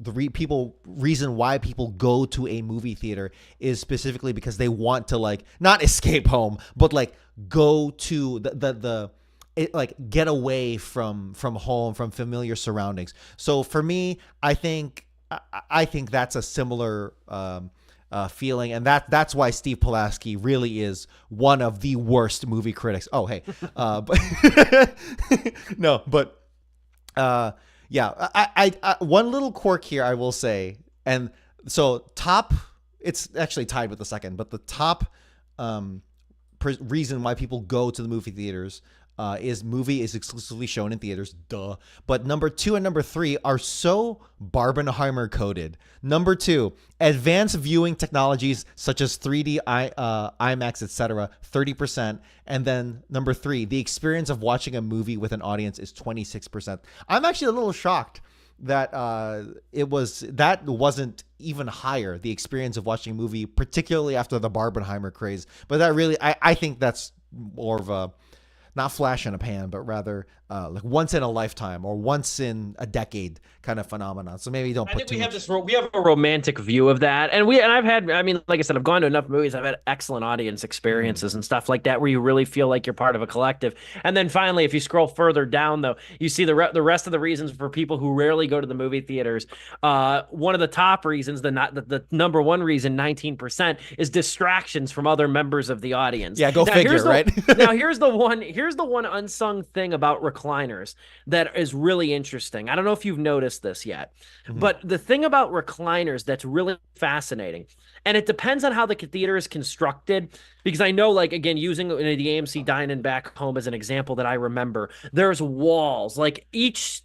reason why people go to a movie theater is specifically because they want to like not escape home, but like go to get away from home, from familiar surroundings. So for me, I think that's a similar feeling, and that's why Steve Pulaski really is one of the worst movie critics. Oh, hey, but no, but yeah, I one little quirk here I will say, and so it's actually tied with the second, but the top reason why people go to the movie theaters is movie is exclusively shown in theaters. Duh. But number 2 and number 3 are so Barbenheimer coded. Number 2, advanced viewing technologies such as 3D, IMAX, etc., 30%. And then number 3, the experience of watching a movie with an audience is 26%. I'm actually a little shocked that that wasn't even higher, the experience of watching a movie, particularly after the Barbenheimer craze. But that really, I think that's more of a, not flash in a pan, but rather like once in a lifetime or once in a decade kind of phenomenon. So maybe don't I put think too we have much. we have a romantic view of that, and I've had, I mean, like I said, I've gone to enough movies, I've had excellent audience experiences and stuff like that, where you really feel like you're part of a collective. And then finally, if you scroll further down, though, you see the rest of the reasons for people who rarely go to the movie theaters. One of the top reasons, the number one reason, 19%, is distractions from other members of the audience. Yeah, go figure, right? Now here's the one unsung thing about recliners that is really interesting. I don't know if you've noticed this yet. But the thing about recliners that's really fascinating, and it depends on how the theater is constructed, because I know, like, again, using the AMC Dine-In back home as an example that I remember, there's walls. Like, each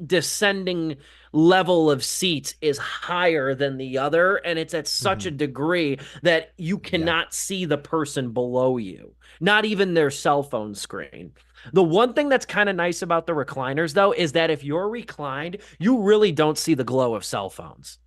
descending level of seats is higher than the other, and it's at such a degree that you cannot see the person below you, not even their cell phone screen. The one thing that's kind of nice about the recliners, though, is that if you're reclined, you really don't see the glow of cell phones.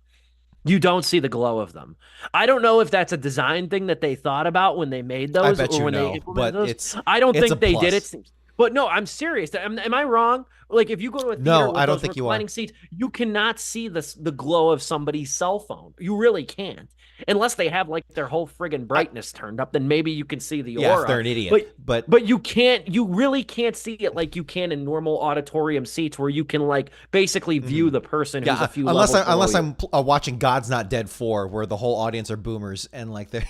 You don't see the glow of them. I don't know if that's a design thing that they thought about when they made those, I bet or you when they know, implemented but those. I don't it's a think they did plus. it. But no, I'm serious. Am I wrong? Like, if you go to a theater No, with I don't those think you are. reclining seats, you cannot see the glow of somebody's cell phone. You really can't. Unless they have, like, their whole friggin' brightness turned up, then maybe you can see the Yeah, aura. if they're an idiot. But you really can't see it like you can in normal auditorium seats, where you can, like, basically view the person who's a few levels below unless you. I'm watching God's Not Dead 4, where the whole audience are boomers and, like, they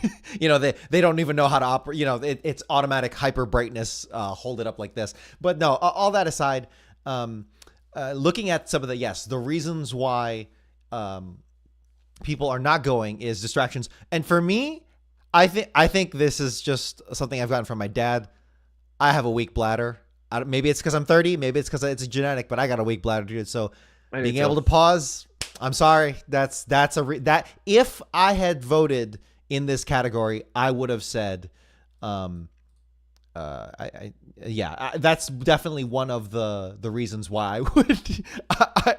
they don't even know how to operate. It's automatic hyper brightness, hold it up like this. But no, all that aside, looking at some of the reasons why people are not going is distractions. And for me, I think this is just something I've gotten from my dad. I have a weak bladder. Maybe it's because I'm 30. Maybe it's because it's genetic, but I got a weak bladder, dude. So being able to pause, I'm sorry. That if I had voted in this category, I would have said, that's definitely one of the reasons why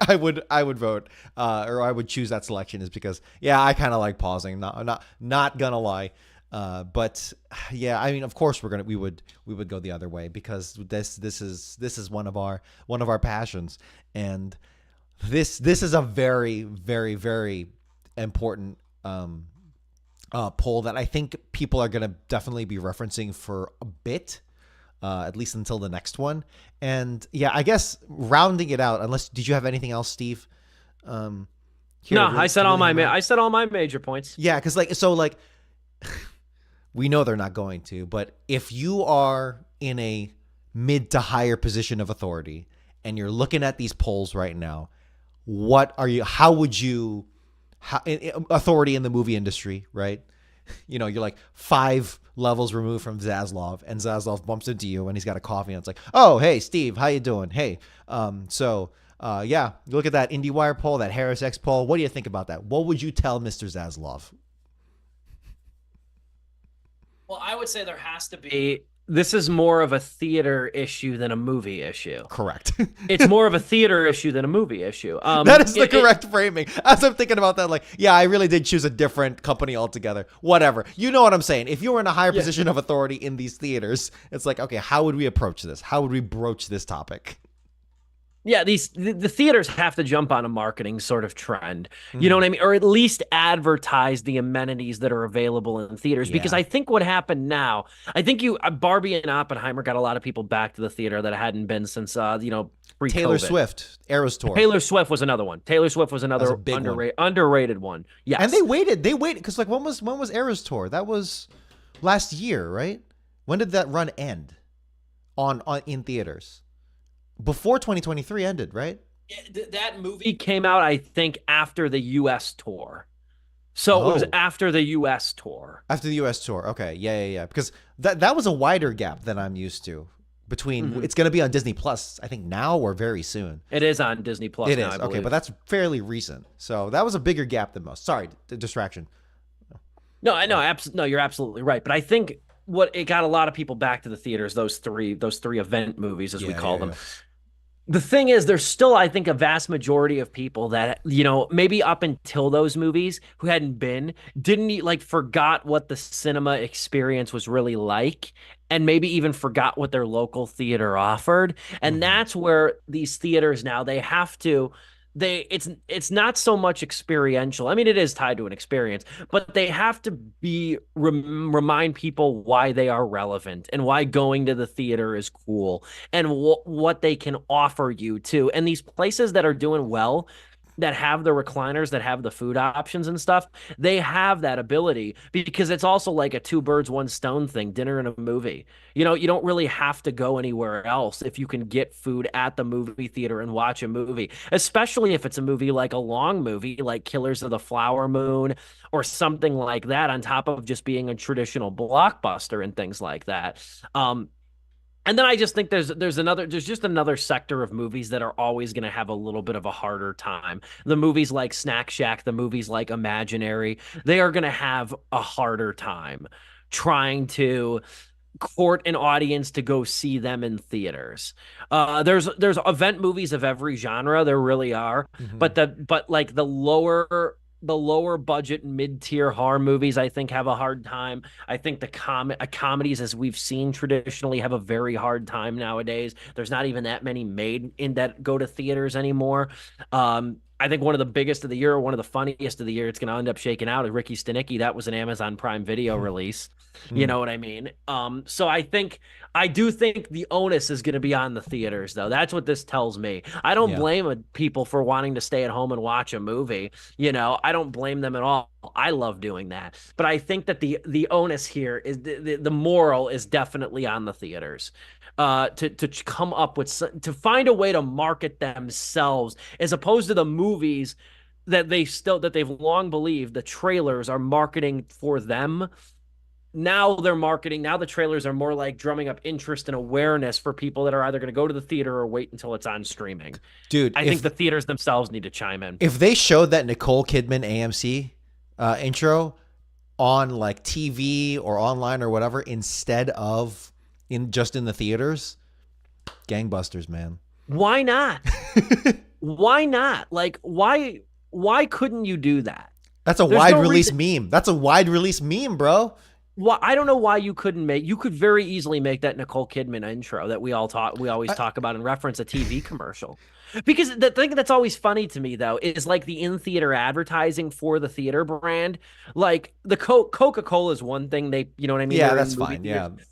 I would vote, or I would choose that selection, is because I kind of like pausing. Not gonna lie. But yeah, I mean, of course we would go the other way, because this is one of our passions, and this is a very, very, very important poll that I think people are gonna definitely be referencing for a bit, at least until the next one. And yeah, I guess rounding it out, did you have anything else, Steve? No, I said all my major points. Yeah, because we know they're not going to, but if you are in a mid to higher position of authority and you're looking at these polls right now, authority in the movie industry, right? You're like 5 levels removed from Zaslav, and Zaslav bumps into you and he's got a coffee, and it's like, oh, hey, Steve, how you doing? Hey, look at that IndieWire poll, that Harris X poll. What do you think about that? What would you tell Mr. Zaslav? Well, I would say there has to be. This is more of a theater issue than a movie issue. Correct. It's more of a theater issue than a movie issue. That is the correct framing. As I'm thinking about that, I really did choose a different company altogether. Whatever. You know what I'm saying? If you were in a higher position of authority in these theaters, it's like, okay, how would we approach this? How would we broach this topic? Yeah, the theaters have to jump on a marketing sort of trend, you know what I mean? Or at least advertise the amenities that are available in theaters. Because I think what happened now, I think Barbie and Oppenheimer got a lot of people back to the theater that hadn't been since, pre-COVID. Taylor Swift, Eras Tour. Taylor Swift was another one. Taylor Swift was another underrated one. Yes. And they waited, because when was Eras Tour? That was last year, right? When did that run end in theaters? Before 2023 ended, right? That movie came out, I think, after the U.S. tour. So it was after the U.S. tour. After the U.S. tour. Okay. Yeah. Because that was a wider gap than I'm used to. between. Mhm. It's going to be on Disney Plus, I think now or very soon. It is on Disney Plus It now, is I okay, believe. but that's fairly recent. So that was a bigger gap than most. Sorry, distraction. No, I know, no, you're absolutely right. But I think what it got a lot of people back to the theaters, those three event movies, as we Yeah, call yeah, them. yeah. The thing is, there's still, I think, a vast majority of people that, maybe up until those movies who hadn't been, didn't like forgot what the cinema experience was really like, and maybe even forgot what their local theater offered. And Mm-hmm. that's where these theaters now, they have to it's not so much experiential. I mean, it is tied to an experience, but they have to remind people why they are relevant and why going to the theater is cool and what they can offer you too. And these places that are doing well, that have the recliners, that have the food options and stuff, they have that ability because it's also like a two birds, one stone thing, dinner and a movie. You don't really have to go anywhere else if you can get food at the movie theater and watch a movie, especially if it's a movie like a long movie like Killers of the Flower Moon or something like that, on top of just being a traditional blockbuster and things like that. And then I just think there's just another sector of movies that are always going to have a little bit of a harder time. The movies like Snack Shack, the movies like Imaginary, they are going to have a harder time trying to court an audience to go see them in theaters. There's event movies of every genre, there really are, Mm-hmm. but like the lower budget mid-tier horror movies, I think, have a hard time. I think the comedies, as we've seen traditionally, have a very hard time nowadays. There's not even that many made in that go to theaters anymore. I think one of the biggest of the year, or one of the funniest of the year, it's going to end up shaking out is Ricky Stenicki. That was an Amazon Prime Video release. You Mm. know what I mean? So I do think the onus is going to be on the theaters, though. That's what this tells me. I don't Yeah. blame people for wanting to stay at home and watch a movie. I don't blame them at all. I love doing that. But I think that the onus here is the moral is definitely on the theaters. To come up with, to find a way to market themselves, as opposed to the movies that they've long believed the trailers are marketing for them. Now the trailers are more like drumming up interest and awareness for people that are either going to go to the theater or wait until it's on streaming. Dude, I think the theaters themselves need to chime in. if they showed that Nicole Kidman AMC intro on like TV or online or whatever instead of in the theaters, gangbusters, man. Why not? Why not? Like, why couldn't you do that? That's a There's wide no release reason. meme. That's a wide release meme, bro. Well, I don't know why you couldn't you could very easily make that Nicole Kidman intro that we always I, talk about and reference a TV commercial. Because the thing that's always funny to me though is like the in-theater advertising for the theater brand. Like the Coca-Cola is one thing, you know what I mean? yeah, They're that's in movie fine. theaters. Yeah.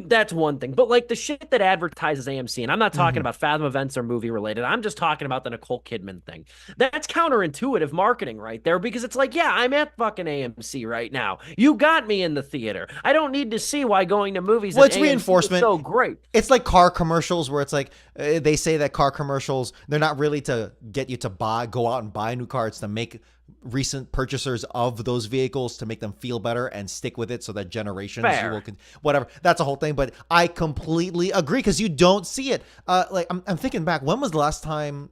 That's one thing. But like the shit that advertises AMC, and I'm not talking Mhm. about Fathom events or movie related. I'm just talking about the Nicole Kidman thing. That's counterintuitive marketing right there, because it's like, yeah, I'm at fucking AMC right now. You got me in the theater. I don't need to see why going to movies Well, at it's AMC is reinforcement. so great. It's like car commercials where it's like they say that car commercials, they're not really to get you to go out and buy a new car. It's to make recent purchasers of those vehicles, to make them feel better and stick with it so that generations will Fair. whatever. That's a whole thing. But I completely agree because you don't see it. Like I'm thinking back, when was the last time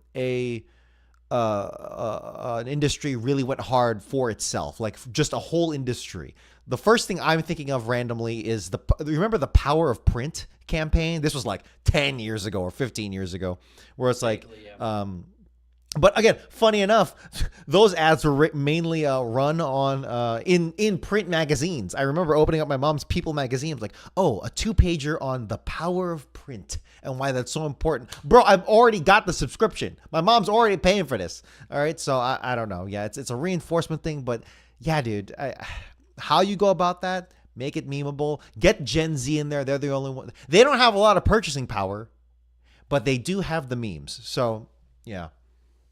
an industry really went hard for itself, like just a whole industry? The first thing I'm thinking of randomly is remember the Power of Print campaign? This was like 10 years ago or 15 years ago, where it's like, but again, funny enough, those ads were mainly run on in print magazines. I remember opening up my mom's People magazine, like, oh, a 2-pager on the power of print and why that's so important. Bro, I've already got the subscription. My mom's already paying for this. All right, so I don't know. Yeah, it's a reinforcement thing, but yeah, dude, how you go about that? Make it memeable. Get Gen Z in there. They're the only one. They don't have a lot of purchasing power, but they do have the memes. So yeah.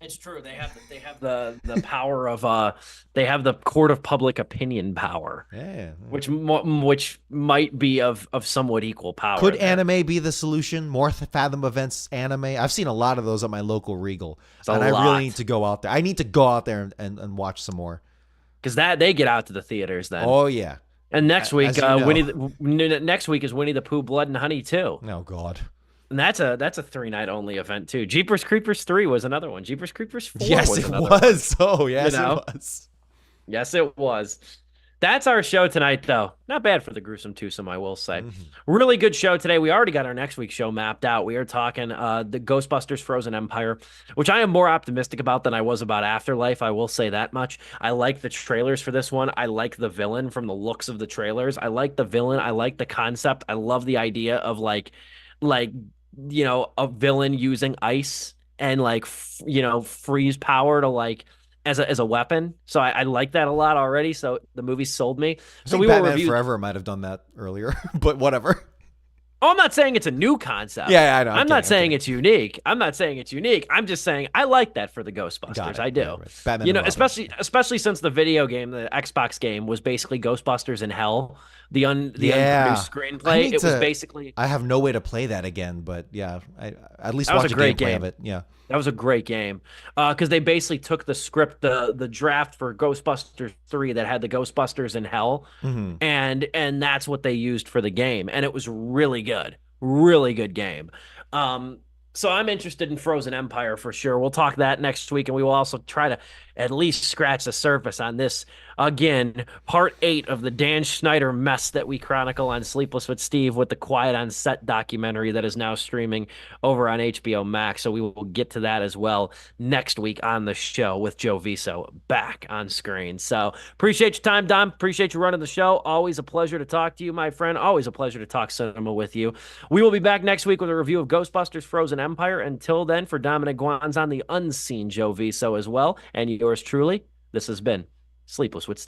It's true. They have the power of they have the court of public opinion power, Yeah. which might be of somewhat equal power Could there. anime be the solution? More Fathom events anime. I've seen a lot of those at my local Regal, It's a and I really lot, need to go out there. I need to go out there and watch some more. because that they get out to the theaters then. Oh yeah, And next week, as you know. Next week is Winnie the Pooh, Blood and Honey too, Oh God. and that's a 3 night only event too. Jeepers Creepers 3 was another one. Jeepers Creepers 4 Yes, was it another one. was. Oh, You yes, it know, was. yes, it was. That's our show tonight, though. Not bad for the gruesome twosome, I will say. Mhm. Really good show today. We already got our next week's show mapped out. We are talking the Ghostbusters Frozen Empire, which I am more optimistic about than I was about Afterlife. I will say that much. I like the trailers for this one. I like the villain from the looks of the trailers. I like the villain. I like the concept. I love the idea of like a villain using ice and freeze power to as a weapon. So I like that a lot already. So the movie sold me. I So think we will Batman review. Forever might have done that earlier, but whatever. Oh, I'm not saying it's a new concept. Yeah, I know. I'm not saying kidding. it's unique. I'm not saying it's unique. I'm just saying I like that for the Got Ghostbusters. it. I Yeah, do. right. Batman and Robin. Especially since the video game, the Xbox game, was basically Ghostbusters in Hell. The Yeah. unproduced I screenplay. need It was to. basically I have no way to play that again, but yeah, I at least that was watch a a great gameplay of game. it. Yeah. That was a great game because they basically took the script, the draft for Ghostbusters 3 that had the Ghostbusters in Hell, Hmm. and that's what they used for the game, and it was really good game. Um, so I'm interested in Frozen Empire for sure. We'll talk that next week, and we will also try to at least scratch the surface on this again, part 8 of the Dan Schneider mess that we chronicle on Sleepless with Steve with the Quiet on Set documentary that is now streaming over on HBO Max. So we will get to that as well next week on the show with Joe Viso back on screen. So appreciate your time, Dom. Appreciate you running the show. Always a pleasure to talk to you, my friend. Always a pleasure to talk cinema with you. We will be back next week with a review of Ghostbusters Frozen Empire. Until then, for Dominic Guanzon, the unseen Joe Viso as well, and yours truly, this has been Sleepless with Steve.